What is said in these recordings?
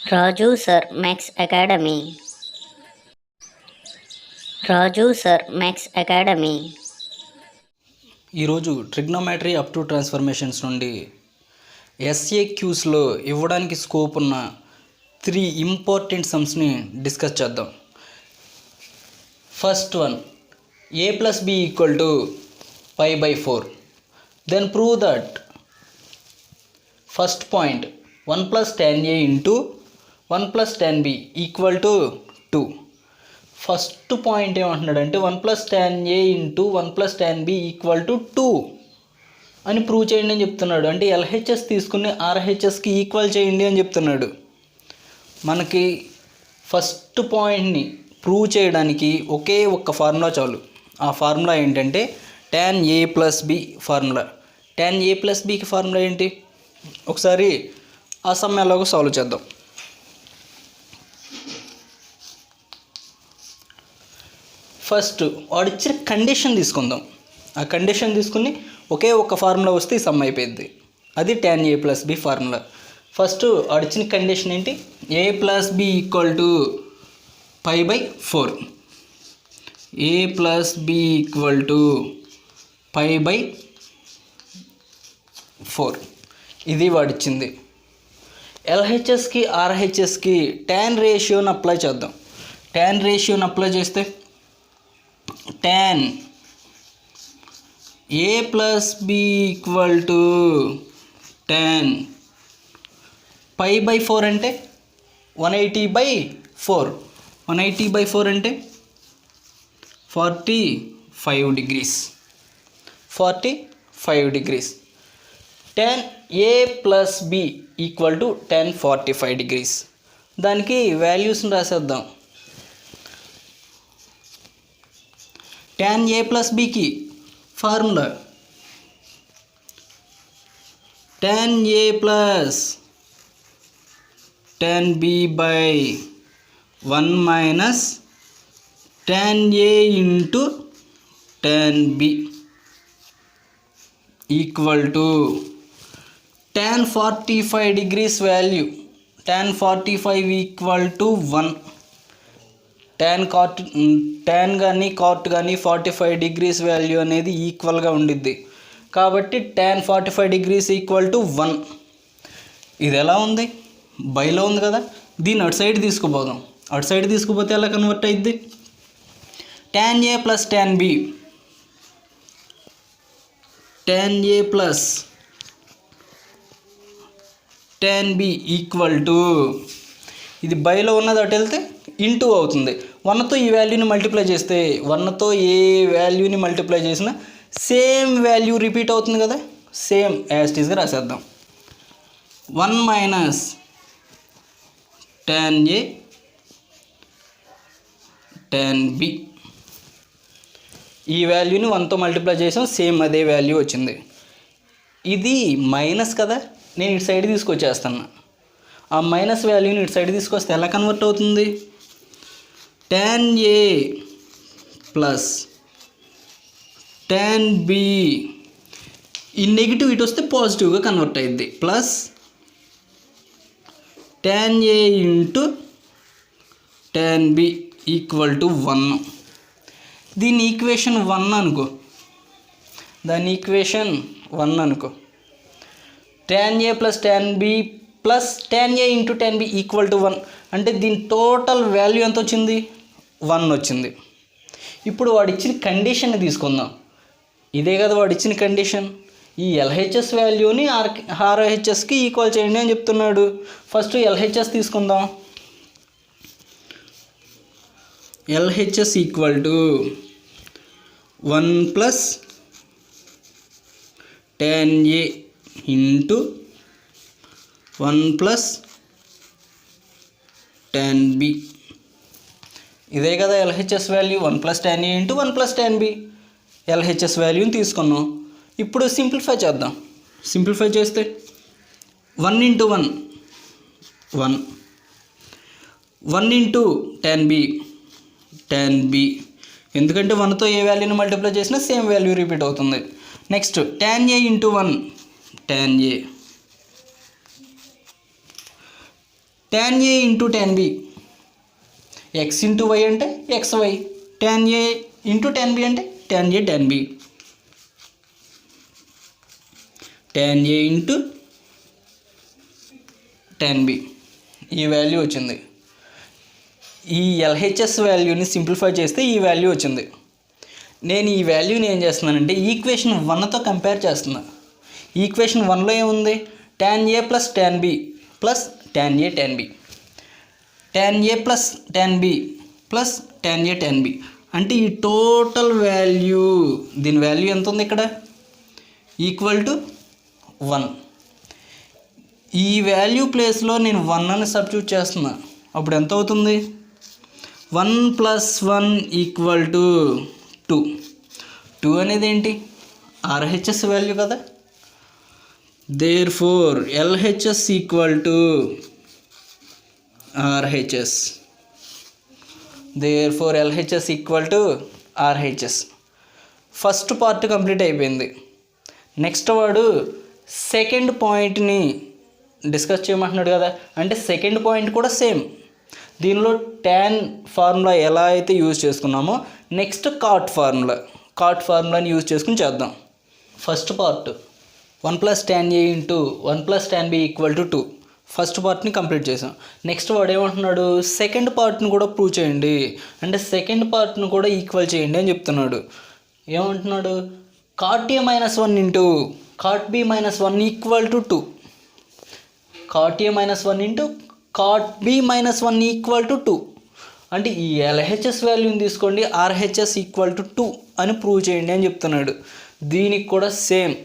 రాజు sir maths academy. రాజు sir maths academy. ఈరోజు trigonometry up to transformations నుండి ఎస్ఏక్యూస్లో ఇవ్వడానికి scope ఉన్న 3 ఇంపార్టెంట్ సమ్స్ని డిస్కస్ చేద్దాం. First one, a plus b equal to pi by 4. Then prove that first point 1 plus tan a into 1 plus tan b equal to 2. First point ఏమంటున్నాడంటే 1 plus tan a into 1 plus tan b equal to 2 అని prove చేయండి అని చెప్తున్నాడు. అంటే LHS తీసుకుని ఆర్హెచ్ఎస్కి equal చేయండి అని చెప్తున్నాడు. మనకి ఫస్ట్ పాయింట్ని ప్రూవ్ చేయడానికి ఒకే ఒక్క ఫార్ములా చాలు. ఆ ఫార్ములా ఏంటంటే tan a plus b formula. tan a plus bకి ఫార్ములా ఏంటి? ఒకసారి ఆ సమ్ ఎలాగో సాల్వ్ చేద్దాం. ఫస్ట్ వాడు ఇచ్చిన కండిషన్ తీసుకుందాం. ఆ కండిషన్ తీసుకుని ఒకే ఒక్క ఫార్ములా వస్తే ఈ సమ్ అయిపోయింది. అది tan a plus b formula. First వాడు ఇచ్చిన కండిషన్ ఏంటి? a plus b equal to pi by 4. a plus b equal to pi by 4. ఇది వాడిచ్చింది. ఎల్హెచ్ఎస్కి ఆర్హెచ్ఎస్కి tan రేషియోని అప్లై చేద్దాం. tan రేషియోని అప్లై చేస్తే tan a plus b equal to tan pi by 4 అంటే 180/4. 180/4 అంటే 45 degrees. 45 degrees. tan a plus b equal to tan 45 degrees. దానికి వాల్యూస్ని రాసేద్దాం. tan a plus bకి formula tan a plus tan b by 1 minus tan a into tan b equal to tan 45 degrees value. tan 45 equal to 1. tan కానీ cot కానీ 45 degrees value అనేది ఈక్వల్గా ఉండిద్ది. కాబట్టి tan 45 degrees ఈక్వల్ టు 1. ఇది ఎలా ఉంది? బైలో ఉంది కదా. దీన్ని అటు సైడ్ తీసుకుపోదాం. అటు సైడ్ తీసుకుపోతే ఎలా కన్వర్ట్ అయ్యిద్ది? tan a plus tan b. tan a plus tan b equal to, ఇది బైలో ఉన్నది అటు వెళ్తే ఇంటూ అవుతుంది. 1తో ఈ వాల్యూని మల్టిప్లై చేస్తే 1తో ఏ వాల్యూని మల్టిప్లై చేసినా సేమ్ వాల్యూ రిపీట్ అవుతుంది కదా. సేమ్ యాజ్ టీజ్గా రాసేద్దాం. 1 minus tan a tan b. ఈ వాల్యూని 1తో మల్టిప్లై చేసాం, సేమ్ అదే వాల్యూ వచ్చింది. ఇది మైనస్ కదా, నేను ఇటు సైడ్ తీసుకొచ్చేస్తాను. ఆ మైనస్ వాల్యూని ఇటు సైడ్ తీసుకొస్తే ఎలా కన్వర్ట్ అవుతుంది? tan a plus tan b. ఈ నెగిటివ్ ఇటు వస్తే పాజిటివ్గా కన్వర్ట్ అయ్యిద్ది. Plus tan a into tan b equal to 1. దీని ఈక్వేషన్ 1 అనుకో. దాని ఈక్వేషన్ 1 అనుకో. tan a plus tan b plus tan a into tan b equal to 1. అంటే దీని టోటల్ వాల్యూ ఎంత వచ్చింది? 1 వచ్చింది. ఇప్పుడు వాడు ఇచ్చిన కండిషన్ని తీసుకుందాం. ఇదే కదా వాడు ఇచ్చిన కండిషన్. ఈ ఎల్హెచ్ఎస్ వాల్యూని ఆర్హెచ్ఎస్కి ఈక్వల్ చేయండి అని చెప్తున్నాడు. ఫస్ట్ ఎల్హెచ్ఎస్ తీసుకుందాం. LHS equal to 1 plus tan a into 1 plus tan b. ఇదే కదా LHS value. 1 plus tan a into 1 plus tan b LHS వాల్యూని తీసుకున్నాం. ఇప్పుడు సింప్లిఫై చేద్దాం. సింప్లిఫై చేస్తే 1 into 1 1. 1 into tan b tan b. ఎందుకంటే 1తో ఏ వాల్యూని మల్టిప్లై చేసినా సేమ్ వాల్యూ రిపీట్ అవుతుంది. Next tan a into 1 tan a. tan a into tan b, x into y అంటే xy, tan a into tan b అంటే tan a tan b, tan a into tan b. ఈ value వచ్చింది. ఈ LHS వాల్యూని simplify చేస్తే ఈ value వచ్చింది. నేను ఈ వాల్యూని ఏం చేస్తున్నానంటే ఈక్వేషన్ 1తో కంపేర్ చేస్తున్నా. ఈక్వేషన్ 1లో ఏముంది? tan a plus tan b plus tan a tan b, tan a plus tan b plus tan a tan b అంటే ఈ టోటల్ వాల్యూ, దీని వాల్యూ ఎంత ఉంది ఇక్కడ? Equal to 1. ఈ వాల్యూ ప్లేస్లో నేను 1 అని సబ్స్టిట్యూట్ చేస్తున్నా. అప్పుడు ఎంత అవుతుంది? 1 + 1 ఈక్వల్ టు 2. 2 అనేది ఏంటి? RHS వాల్యూ కదా. Therefore LHS equal to RHS. Therefore LHS equal to RHS. First part complete అయిపోయింది. నెక్స్ట్ వాడు సెకండ్ పాయింట్ని డిస్కస్ చేయమంటున్నాడు కదా. అంటే సెకండ్ పాయింట్ కూడా సేమ్. దీనిలో tan ఫార్ములా ఎలా అయితే యూజ్ చేసుకున్నామో నెక్స్ట్ cot ఫార్ములాని యూజ్ చేసుకుని చేద్దాం. First part 1 + tan a into 1 + tan b equal to 2. First పార్ట్ని కంప్లీట్ చేసాం. నెక్స్ట్ వాడు ఏమంటున్నాడు? సెకండ్ పార్ట్ని కూడా ప్రూవ్ చేయండి, అంటే సెకండ్ పార్ట్ని కూడా ఈక్వల్ చేయండి అని చెప్తున్నాడు. ఏమంటున్నాడు? cot a - 1 into cot b - 1 equal to 2. cot a - 1 into cot b - 1 equal to 2. అంటే ఈ LHS వాల్యూని తీసుకోండి, RHS ఈక్వల్ టు 2 అని ప్రూవ్ చేయండి అని చెప్తున్నాడు. దీనికి కూడా సేమ్.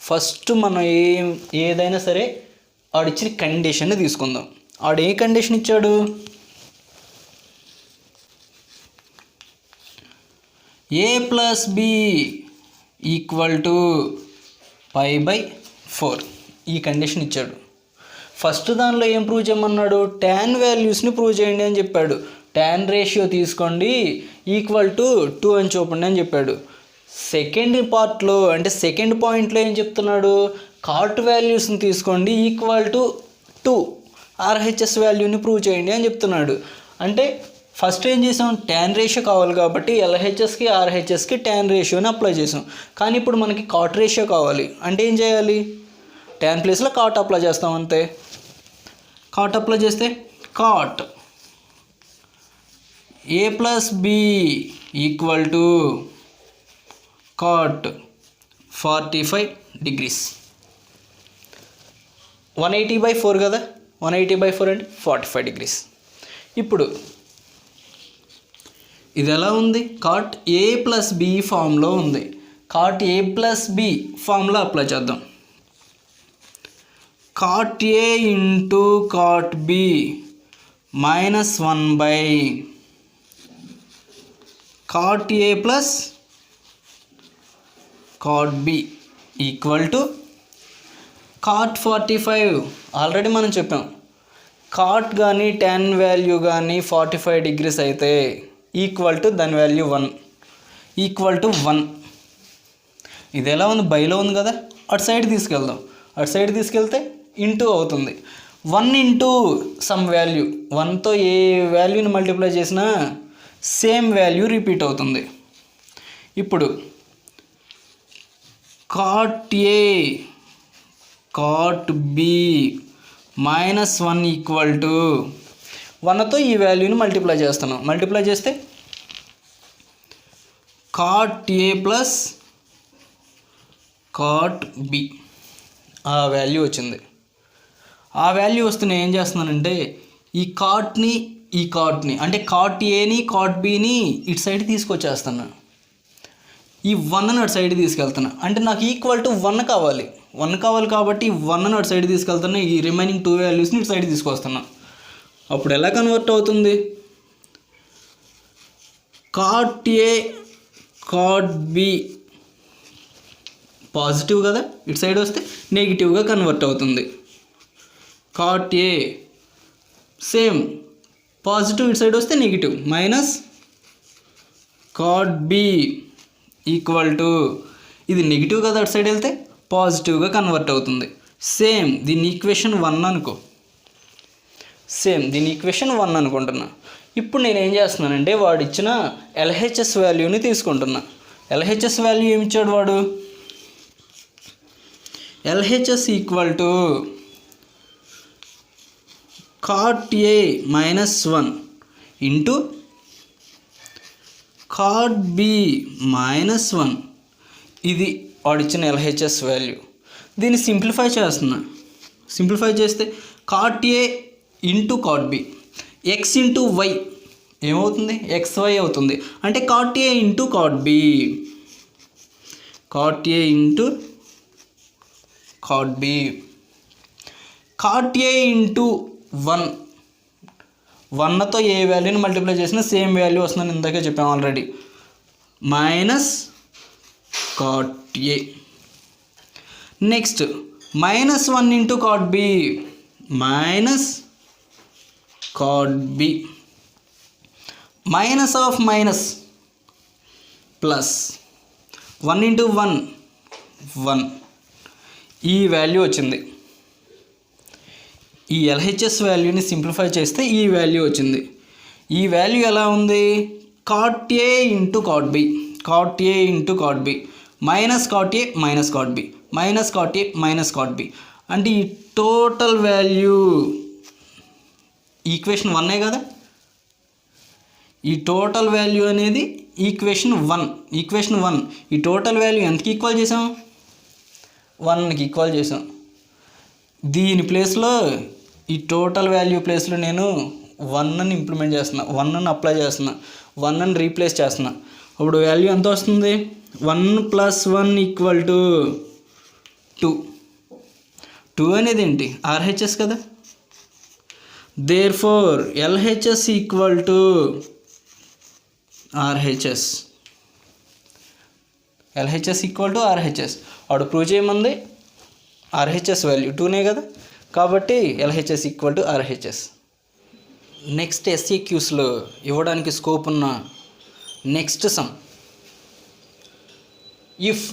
ఫస్ట్ మనం ఏదైనా సరే ఆడిచ్చిన కండిషన్ని తీసుకుందాం. ఆడు ఏ కండిషన్ ఇచ్చాడు? a + b ఈక్వల్ టు π/4 ఈ కండిషన్ ఇచ్చాడు. ఫస్ట్ దానిలో ఏం ప్రూవ్ చేయమన్నాడు? tan వాల్యూస్ని ప్రూవ్ చేయండి అని చెప్పాడు. tan రేషియో తీసుకోండి ఈక్వల్ టు 2 అని చూపండి అని చెప్పాడు. సెకండ్ పార్ట్లో అంటే సెకండ్ పాయింట్లో ఏం చెప్తున్నాడు? cot వాల్యూస్ని తీసుకోండి ఈక్వల్ టు 2, RHS వాల్యూని ప్రూవ్ చేయండి అని చెప్తున్నాడు. అంటే ఫస్ట్ ఏం చేసాం? tan రేషియో కావాలి కాబట్టి LHSకి RHSకి tan రేషియోని అప్లై చేసాం. కానీ ఇప్పుడు మనకి cot రేషియో కావాలి అంటే ఏం చేయాలి? tan ప్లేస్లో cot అప్లై చేస్తాం అంతే. cot అప్లై చేస్తే cot a + b equal to cot 45 degrees. 180/4 కదా. 180/4 అంటే 45 degrees. ఇప్పుడు ఇది ఎలా ఉంది? cot a + b ఫామ్లో ఉంది. cot a + b ఫామ్లో అప్లై చేద్దాం. cot a into cot b -1 by cot a plus cot b equal to cot 45. Already మనం చెప్పాం cot కానీ tan వాల్యూ కానీ 45 degrees అయితే ఈక్వల్ టు దాని వాల్యూ 1 ఈక్వల్ టు 1. ఇది ఎలా ఉంది? బైలో ఉంది కదా. అటు సైడ్ తీసుకెళ్దాం. అటు సైడ్ తీసుకెళ్తే ఇంటూ అవుతుంది. 1 ఇంటూ సమ్ వాల్యూ, 1తో ఏ వాల్యూని మల్టిప్లై చేసినా సేమ్ వాల్యూ రిపీట్ అవుతుంది. ఇప్పుడు cot a cot b -1 equal to 1తో ఈ వాల్యూని మల్టిప్లై చేస్తున్నాం. మల్టిప్లై చేస్తే cot a plus cot b ఆ వాల్యూ వచ్చింది. ఆ వాల్యూ వస్తే నేను ఏం చేస్తున్నానంటే ఈ cotని అంటే cot aని cot bని ఇటు సైడ్ తీసుకొచ్చేస్తాను. ఈ 1ని అటు సైడ్ తీసుకెళ్తున్నా. అంటే నాకు ఈక్వల్ టు 1 కావాలి. 1 కావాలి కాబట్టి 1ని అటు సైడ్ తీసుకెళ్తున్నా. ఈ రిమైనింగ్ 2 వాల్యూస్ని ఇటు సైడ్ తీసుకొస్తున్నా. అప్పుడు ఎలా కన్వర్ట్ అవుతుంది? cot a cot b positive కదా, ఇటు సైడ్ వస్తే నెగిటివ్గా కన్వర్ట్ అవుతుంది. cot a సేమ్ పాజిటివ్, ఇటు సైడ్ వస్తే negative, minus cot b equal to ఇది నెగిటివ్ కదా, అటు సైడ్ వెళ్తే పాజిటివ్గా కన్వర్ట్ అవుతుంది. సేమ్ దీన్ని ఈక్వేషన్ 1 అనుకో. సేమ్ దీని ఈక్వేషన్ 1 అనుకుంటున్నా. ఇప్పుడు నేను ఏం చేస్తున్నానంటే వాడు ఇచ్చిన ఎల్హెచ్ఎస్ వాల్యూని తీసుకుంటున్నా. ఎల్హెచ్ఎస్ వాల్యూ ఏమి ఇచ్చాడు వాడు? LHS equal to cot A minus 1 into cot B minus 1. ఇది వాడిచ్చిన ఎల్హెచ్ఎస్ వాల్యూ. దీన్ని సింప్లిఫై చేస్తున్నా. సింప్లిఫై చేస్తే cot A into cot B X into Y ఏమవుతుంది? XY అవుతుంది. అంటే cot A into cot B, cot A into cot B, cot A into 1తో ఏ వాల్యూని మల్టిప్లై చేసినా సేమ్ వాల్యూ వస్తుందని ఇందాకే చెప్పాము already. Minus cot A. Next -1 into cot B minus cot B. Minus of minus plus 1 into 1 1. ఈ value వచ్చింది. ఈ ఎల్హెచ్ఎస్ వాల్యూని సింప్లిఫై చేస్తే ఈ వాల్యూ వచ్చింది. ఈ వాల్యూ ఎలా ఉంది? cot A into cot B, cot A into cot B minus cot A minus cot B minus cot A minus cot B. అంటే ఈ టోటల్ వాల్యూ ఈక్వేషన్ 1 కదా. ఈ టోటల్ వాల్యూ అనేది ఈక్వేషన్ 1. ఈక్వేషన్ 1 ఈ టోటల్ వాల్యూ ఎంతకి equal చేసాం? 1కి equal చేసాం. దీని ప్లేస్లో ఈ టోటల్ వాల్యూ ప్లేస్లో నేను 1ని ఇంప్లిమెంట్ చేస్తున్నా, 1ని అప్లై చేస్తున్నా, 1ని రీప్లేస్ చేస్తున్నా. అప్పుడు వాల్యూ ఎంత వస్తుంది? 1 + 1 ఈక్వల్ టు 2. 2 అనేది ఏంటి? ఆర్హెచ్ఎస్ కదా. Therefore LHS equal to RHS. LHS equal to RHS. అప్పుడు ప్రూవ్ చేయమంది ఆర్హెచ్ఎస్ వాల్యూ 2నే కదా. కాబట్టి LHS equal to RHS. Next ఎస్ఏక్యూస్లో ఇవ్వడానికి స్కోప్ ఉన్న next sum. If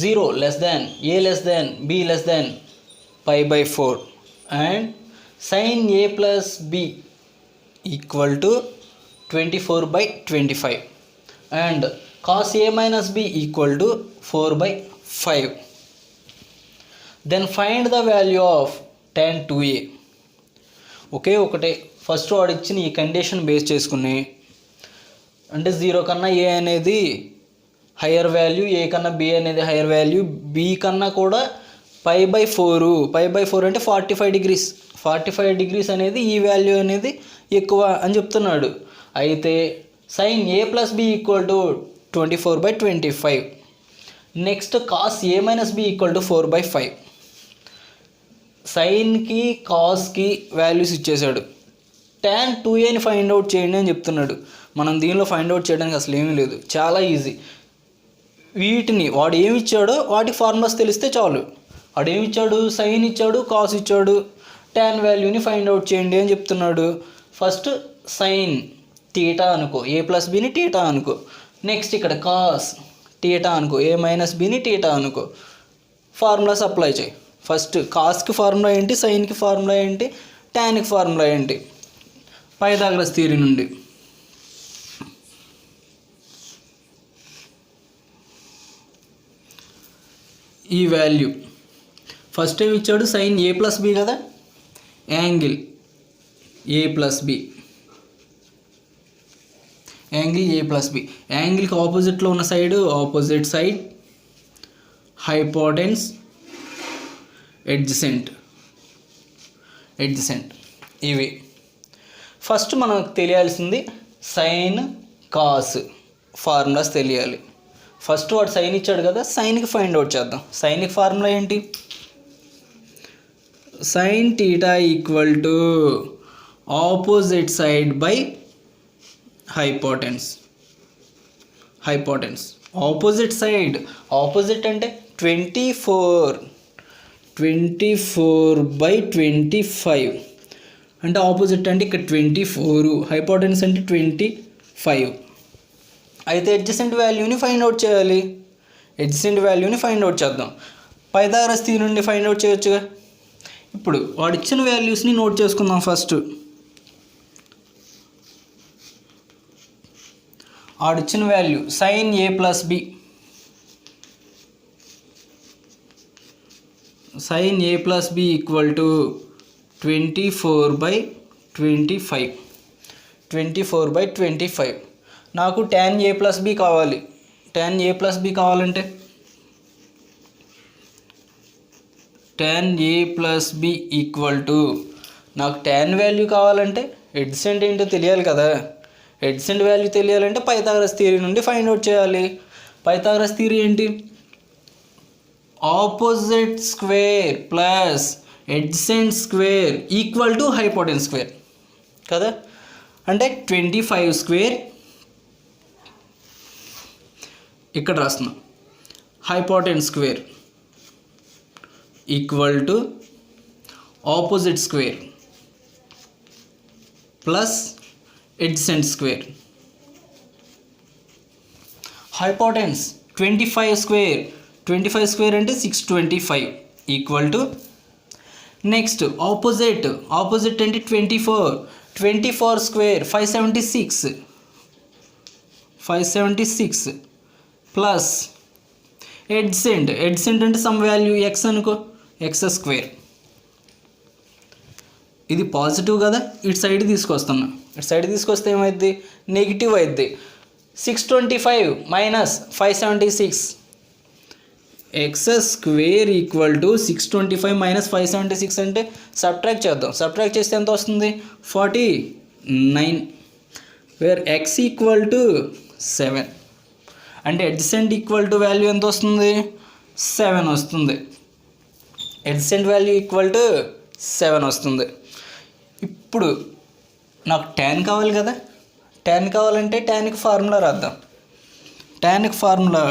0 less than A less than B less than π/4 and sin A plus B equal to 24/25 and cos A minus B equal to 4/5. Then find the value of tan 2A. ఒకటే first వాడు ఇచ్చిన ఈ condition base చేసుకుని, అంటే 0 కన్నా A అనేది higher value, A కన్నా B అనేది హయ్యర్ వాల్యూ, B కన్నా కూడా π/4 అంటే 45 degrees. 45 degrees అనేది ఈ వాల్యూ అనేది ఎక్కువ అని చెప్తున్నాడు. అయితే sin A plus B equal to 24/25. Next cos A minus B equal to 4/5. సైన్కి కాస్కి వాల్యూస్ ఇచ్చేసాడు. tan 2Aని ఫైండ్ అవుట్ చేయండి అని చెప్తున్నాడు. మనం దీనిలో ఫైండ్ అవుట్ చేయడానికి అసలు ఏమీ లేదు, చాలా ఈజీ. వీటిని వాడు ఏమి ఇచ్చాడో వాటి ఫార్ములాస్ తెలిస్తే చాలు. వాడు ఏమి ఇచ్చాడు? సైన్ ఇచ్చాడు, కాస్ ఇచ్చాడు, tan వాల్యూని ఫైండ్ అవుట్ చేయండి అని చెప్తున్నాడు. ఫస్ట్ సైన్ థీటా అనుకో, A ప్లస్ Bని థీటా అనుకో. నెక్స్ట్ ఇక్కడ కాస్ థీటా అనుకో, A మైనస్ Bని థీటా అనుకో. ఫార్ములాస్ అప్లై చేయి. ఫస్ట్ కాస్కి ఫార్ములా ఏంటి, సైన్కి ఫార్ములా ఏంటి, టాన్కి ఫార్ములా ఏంటి? పైథాగరస్ థియరీ నుండి. ఈ వాల్యూ ఫస్ట్ ఏమి ఇచ్చాడు? సైన్ A ప్లస్ B కదా, angle A plus B, angle A plus B. యాంగిల్కి ఆపోజిట్లో ఉన్న side opposite side, hypotenuse, adjacent ఇవి. ఫస్ట్ మనకు తెలియాల్సింది సైన్ కాస్ ఫార్ములాస్ తెలియాలి. ఫస్ట్ వాడు సైన్ ఇచ్చాడు కదా, సైన్కి ఫైండ్ అవుట్ చేద్దాం. సైన్కి ఫార్ములా ఏంటి? Sine theta equal to opposite side by hypotenuse. Opposite side, opposite అంటే 24/25 అంటే ఆపోజిట్ అంటే ఇక్కడ 24, హైపోటెన్స్ అంటే 25. అయితే ఎడ్జసెంట్ వాల్యూని ఫైండ్ అవుట్ చేయాలి. ఎడ్జసెంట్ వాల్యూని ఫైండ్ అవుట్ చేద్దాం. పైథాగరస్ థియరీ నుండి ఫైండ్ అవుట్ చేయొచ్చుగా. ఇప్పుడు వాడు ఇచ్చిన వాల్యూస్ని నోట్ చేసుకుందాం. ఫస్ట్ ఆడిచ్చిన value sine A plus B, sin a plus b equal to 24/25. 24/25. నాకు tan a plus b కావాలి. tan a plus b కావాలంటే tan a plus b equal to, నాకు tan వాల్యూ కావాలంటే ఎడ్జసెంట్ ఏంటో తెలియాలి కదా. ఎడ్జసెంట్ వాల్యూ తెలియాలంటే పైథాగరస్ థియరీ నుండి ఫైండ్ అవుట్ చేయాలి. పైథాగరస్ థియరీ ఏంటి? Opposite square plus adjacent square equal to hypotenuse square కదా. అంటే 25 స్క్వేర్ ఇక్కడ రాస్తున్నాం, hypotenuse square equal to opposite square plus adjacent square. Hypotenuse 25 square, 25 square అంటే 625 ఈక్వల్ టు, నెక్స్ట్ ఆపోజిట్ అంటే 24 square 576 plus adjacent అంటే some value X అనుకో, X square. ఇది positive కదా, ఇటు సైడ్ తీసుకొస్తున్నా. ఇటు సైడ్ తీసుకొస్తే ఏమైద్ది? నెగిటివ్ అవుద్ది. 625 minus 576 X square equal to 625 minus 576 అంటే సబ్ట్రాక్ట్ చేద్దాం. సబ్ట్రాక్ట్ చేస్తే ఎంత వస్తుంది? 49, వేర్ ఎక్స్ ఈక్వల్ టు 7. అంటే ఎడ్జసెంట్ ఈక్వల్ టు వాల్యూ ఎంత వస్తుంది? 7 వస్తుంది. ఎడ్జసెంట్ వాల్యూ ఈక్వల్ టు 7 వస్తుంది. ఇప్పుడు నాకు tan కావాలి కదా. tan కావాలంటే tanకి ఫార్ములా రాద్దాం. tanకి formula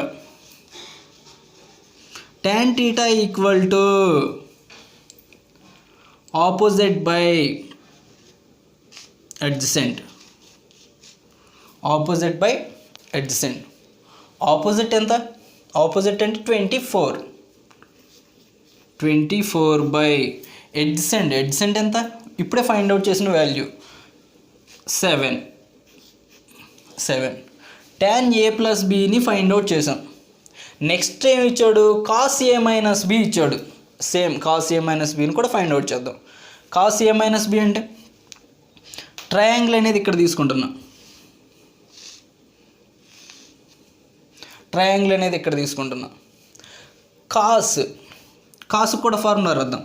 tan theta equal to opposite by adjacent. Opposite by adjacent. Opposite ఎంత? ఆపోజిట్ అంటే 24 బై అడ్జసెంట్. అడ్జసెంట్ ఎంత? ఇప్పుడే ఫైండ్ అవుట్ చేసిన వాల్యూ 7. tan a ప్లస్ బిని ఫైండ్ అవుట్ చేసాం. నెక్స్ట్ ఏం ఇచ్చాడు? కాస్ ఏ మైనస్ బి ఇచ్చాడు. సేమ్ కాస్ ఏ మైనస్ బిని కూడా ఫైండ్ అవుట్ చేద్దాం. కాస్ ఏ మైనస్ బి అంటే ట్రయాంగిల్ అనేది ఇక్కడ తీసుకుంటున్నాం. కాస్ కూడా ఫార్ములా రాద్దాం.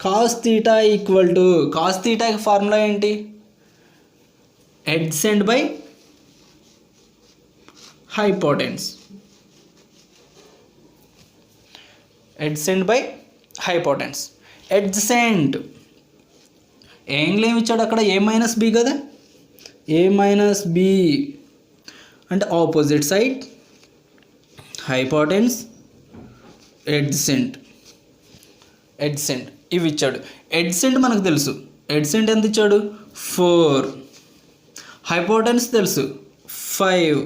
Cos theta equal to, cos తీటాకి formula ఏంటి? Adjacent by hypotenuse. Adjacent angle ఏమి ఇచ్చాడు అక్కడ? ఏ మైనస్ బి కదా. ఏ మైనస్ బి అంటే ఆపోజిట్ సైడ్, హైపోటెన్స్, ఎడ్జసెంట్ ఇవి ఇచ్చాడు. ఎడ్జసెంట్ మనకు తెలుసు. ఎడ్జసెంట్ ఎంత ఇచ్చాడు? 4. హైపోటెన్స్ తెలుసు 5.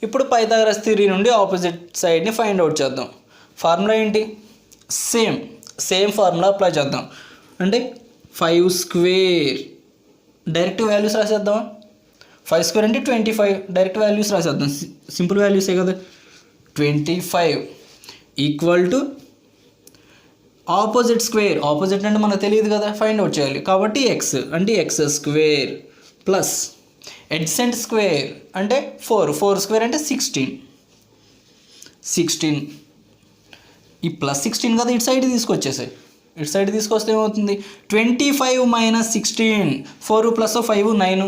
ఇప్పుడు పైథాగరస్ థియరీ నుండి ఆపోజిట్ సైడ్ని ఫైండ్ అవుట్ చేద్దాం. ఫార్ములా ఏంటి? సేమ్ ఫార్ములా అప్లై చేద్దాం. అంటే 5 స్క్వేర్, డైరెక్ట్ వాల్యూస్ రాసేద్దాం. 5 స్క్వేర్ అంటే 25, డైరెక్ట్ వాల్యూస్ రాసేద్దాం. సింపుల్ వాల్యూసే కదా. 25 equal to opposite square. Opposite అంటే మనకు తెలియదు కదా, ఫైండ్ అవుట్ చేయాలి. కాబట్టి ఎక్స్ అంటే X square plus adjacent square అంటే 4 స్క్వేర్ అంటే 16. ఈ ప్లస్ 16 కదా, ఇటు సైడ్ తీసుకొచ్చేసాయి. ఇటు సైడ్ తీసుకొస్తే ఏమవుతుంది? 25 మైనస్ 16, 4 ప్లస్ 5 9.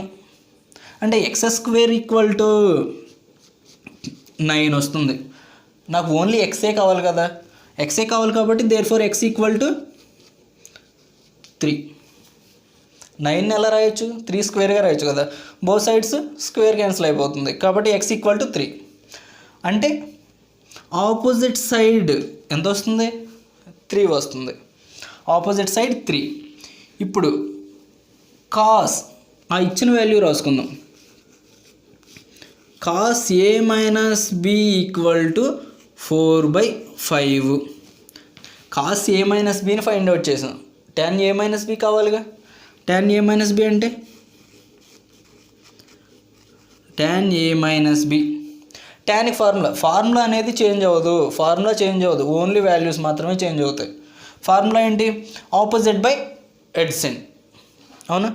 అంటే ఎక్స్ స్క్వేర్ ఈక్వల్ టు 9 వస్తుంది. నాకు ఓన్లీ ఎక్సే కావాలి కదా. ఎక్సే కావాలి కాబట్టి దేర్ఫోర్ ఎక్స్ ఈక్వల్ టు 3. 9 ఎలా రాయొచ్చు? 3 స్క్వేర్గా రాయొచ్చు కదా. బోత్ సైడ్స్ స్క్వేర్ క్యాన్సిల్ అయిపోతుంది. కాబట్టి ఎక్స్ ఈక్వల్ టు 3. అంటే ఆపోజిట్ సైడ్ ఎంత వస్తుంది? 3 వస్తుంది. Opposite side 3. ఇప్పుడు కాస్ ఆ ఇచ్చిన వాల్యూ రాసుకుందాం. Cos A minus B equal to 4/5. Cos A minus బిని ఫైండ్ అవుట్ చేసాం. tan ఏ మైనస్ బి కావాలిగా. tan ఏ మైనస్ బి అంటే tan a minus b. టాన్కి ఫార్ములా అనేది చేంజ్ అవ్వదు, ఓన్లీ వాల్యూస్ మాత్రమే చేంజ్ అవుతాయి. ఫార్ములా ఏంటి? ఆపోజిట్ బై ఎడ్సెంట్, అవునా?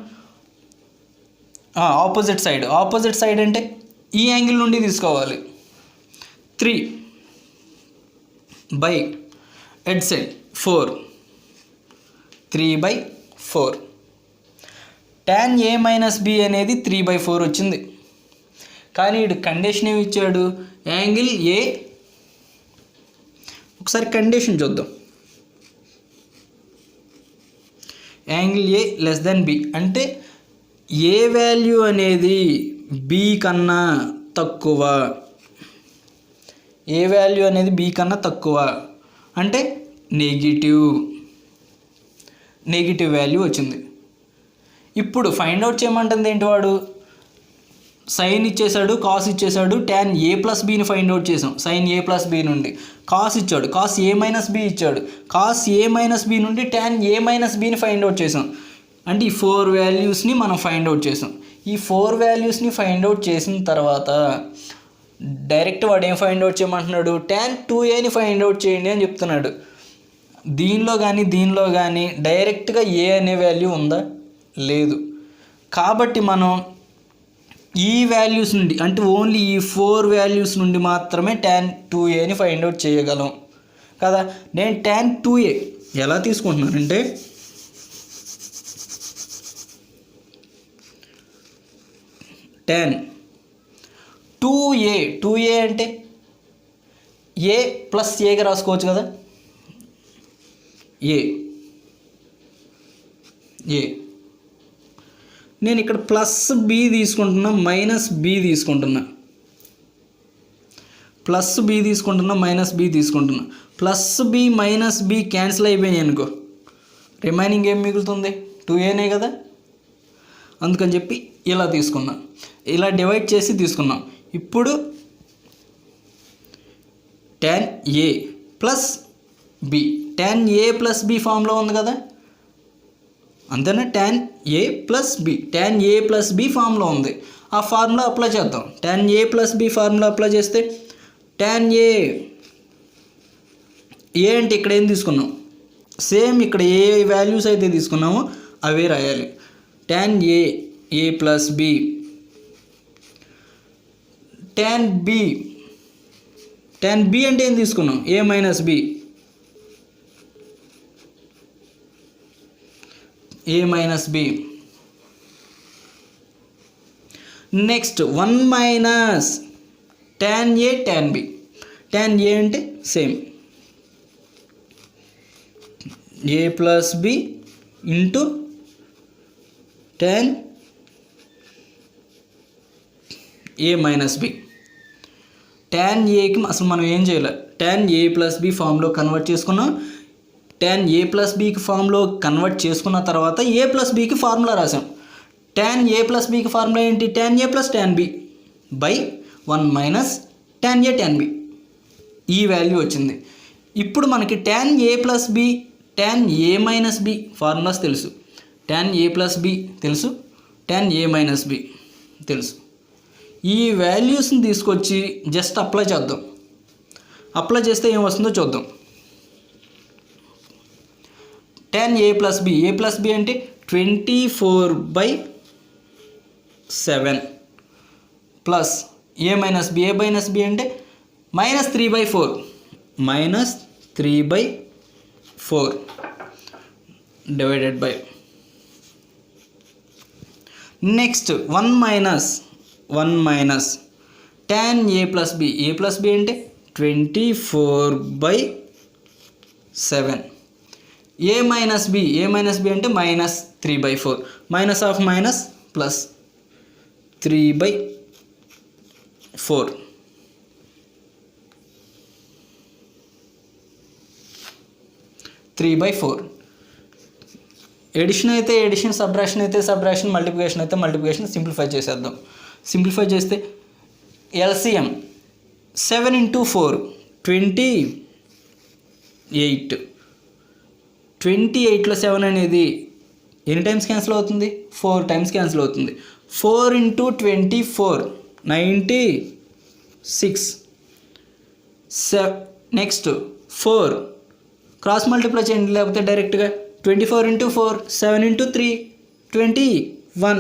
ఆపోజిట్ సైడ్ అంటే ఈ యాంగిల్ నుండి తీసుకోవాలి. 3 by adjacent 4, 3/4. tan a minus b అనేది 3/4 వచ్చింది. కానీ ఇటు కండిషన్ ఏమి ఇచ్చాడు? Angle A. ఒకసారి కండిషన్ చూద్దాం. Angle A less than B అంటే ఏ వాల్యూ అనేది బి కన్నా తక్కువ. ఏ వాల్యూ అనేది బి కన్నా తక్కువ అంటే నెగిటివ్ వాల్యూ వచ్చింది. ఇప్పుడు ఫైండ్ అవుట్ చేయమంటుంది ఏంటి? వాడు సైన్ ఇచ్చేసాడు, కాస్ ఇచ్చేసాడు. tan a ప్లస్ బీని ఫైండ్ అవుట్ చేసాం. సైన్ a ప్లస్ బి నుండి కాస్ ఇచ్చాడు, కాస్ a మైనస్ బి ఇచ్చాడు. కాస్ a మైనస్ బి నుండి tan a మైనస్ బీని ఫైండ్ అవుట్ చేసాం. అంటే ఈ 4 వాల్యూస్ని మనం ఫైండ్ అవుట్ చేసాం. ఈ 4 వాల్యూస్ని ఫైండ్ అవుట్ చేసిన తర్వాత డైరెక్ట్ వాడు ఏం ఫైండ్ అవుట్ చేయమంటున్నాడు? tan 2aని ఫైండ్ అవుట్ చేయండి అని చెప్తున్నాడు. దీనిలో కానీ డైరెక్ట్గా ఏ అనే వాల్యూ ఉందా? లేదు. కాబట్టి మనం ఈ వాల్యూస్ నుండి అంటే ఓన్లీ ఈ 4 వాల్యూస్ నుండి మాత్రమే tan 2aని ఫైండ్ అవుట్ చేయగలం కదా. నేను tan 2a ఎలా తీసుకుంటున్నానంటే tan 2a అంటే ఏ ప్లస్ ఏగా రాసుకోవచ్చు కదా. ఏ నేను ఇక్కడ ప్లస్ బి తీసుకుంటున్నా, మైనస్ బి తీసుకుంటున్నా. ప్లస్ బి తీసుకుంటున్నా. Plus B minus B cancel అయిపోయినాయి అనుకో, రిమైనింగ్ ఏం మిగులుతుంది? 2aనే కదా. అందుకని చెప్పి ఇలా తీసుకున్నాం, ఇలా డివైడ్ చేసి తీసుకున్నాం. ఇప్పుడు tan a plus B, tan a plus B ఫామ్లో ఉంది కదా, అంతేనా? tan a plus B formula ఉంది. ఆ ఫార్ములా అప్లై చేద్దాం. tan a plus B formula apply చేస్తే tan a అంటే ఇక్కడ ఏం తీసుకున్నాం? సేమ్ ఇక్కడ ఏ వాల్యూస్ అయితే తీసుకున్నామో అవే రాయాలి. tan a plus B. tan b అంటే ఏం తీసుకున్నాం? a minus B. Next 1 minus tan a tan b. tan a అంటే same a plus B into tan a minus B. tan aకి అసలు మనం ఏం చేయాలి? tan a ప్లస్ బి ఫామ్లో కన్వర్ట్ చేసుకున్నాం. tan a ప్లస్ బికి ఫామ్లో కన్వర్ట్ చేసుకున్న తర్వాత a ప్లస్ బికి ఫార్ములా రాసాం. tan a ప్లస్ బికి ఫార్ములా ఏంటి? tan a plus tan b by 1 minus tan a tan b. ఈ వాల్యూ వచ్చింది. ఇప్పుడు మనకి tan a plus B, tan a minus B formulas తెలుసు. tan a ప్లస్ బి తెలుసు, tan a మైనస్ బి తెలుసు. ఈ వాల్యూస్ని తీసుకొచ్చి జస్ట్ అప్లై చేద్దాం. అప్లై చేస్తే ఏం వస్తుందో చూద్దాం. tan a ప్లస్ బి అంటే 24/7 ప్లస్ a మైనస్ బి అంటే -3/4 divided by next 1 minus tan a plus B అంటే 24/7. a మైనస్ బి అంటే -3/4, minus of minus plus 3/4. Addition అయితే ఎడిషన్, సబ్ట్రాక్షన్ అయితే సబ్ట్రాక్షన్, మల్టిప్లికేషన్ అయితే మల్టిప్లికేషన్. సింప్లిఫై చేసేద్దాం. సింప్లిఫై చేస్తే LCM 7 × 4 28. 28లో 7 అనేది ఎన్ని టైమ్స్ క్యాన్సిల్ అవుతుంది? 4 టైమ్స్ క్యాన్సిల్ అవుతుంది. 4 × 24 96. నెక్స్ట్ 4 క్రాస్ మల్టిప్లై చేయండి, లేకపోతే డైరెక్ట్గా 24 × 4 7 × 3 21.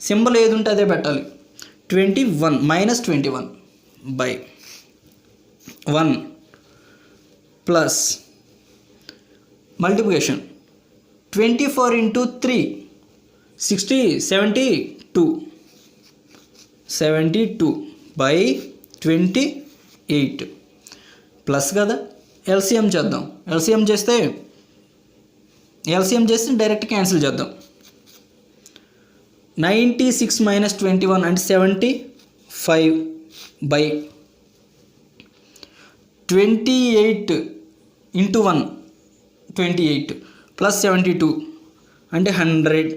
సింబల్ ఏది ఉంటే అదే పెట్టాలి. 21 -21 by 1 plus multiplication 24 × 3 60 72 by 28 plus కదా. ఎల్సిఎం చేద్దాం. ఎల్సిఎం చేస్తే డైరెక్ట్ క్యాన్సిల్ చేద్దాం. 96 - 21 అంటే 75 బై 28 × 1 28 ప్లస్ 72 అంటే 100.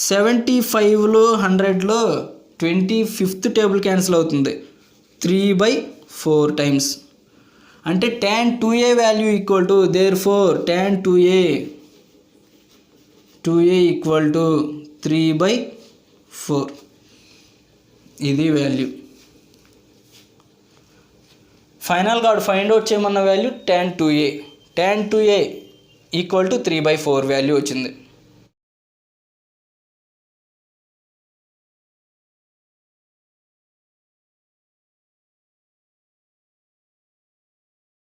75లో 100లో 25th టేబుల్ క్యాన్సిల్ అవుతుంది. 3/4 టైమ్స్ అంటే tan 2a వాల్యూ equal to therefore tan 2a equal to 3/4. ఇది వాల్యూ. ఫైనల్గా ఫైండ్ అవుట్ చేయమన్న value tan 2a equal to 3/4 value వచ్చింది.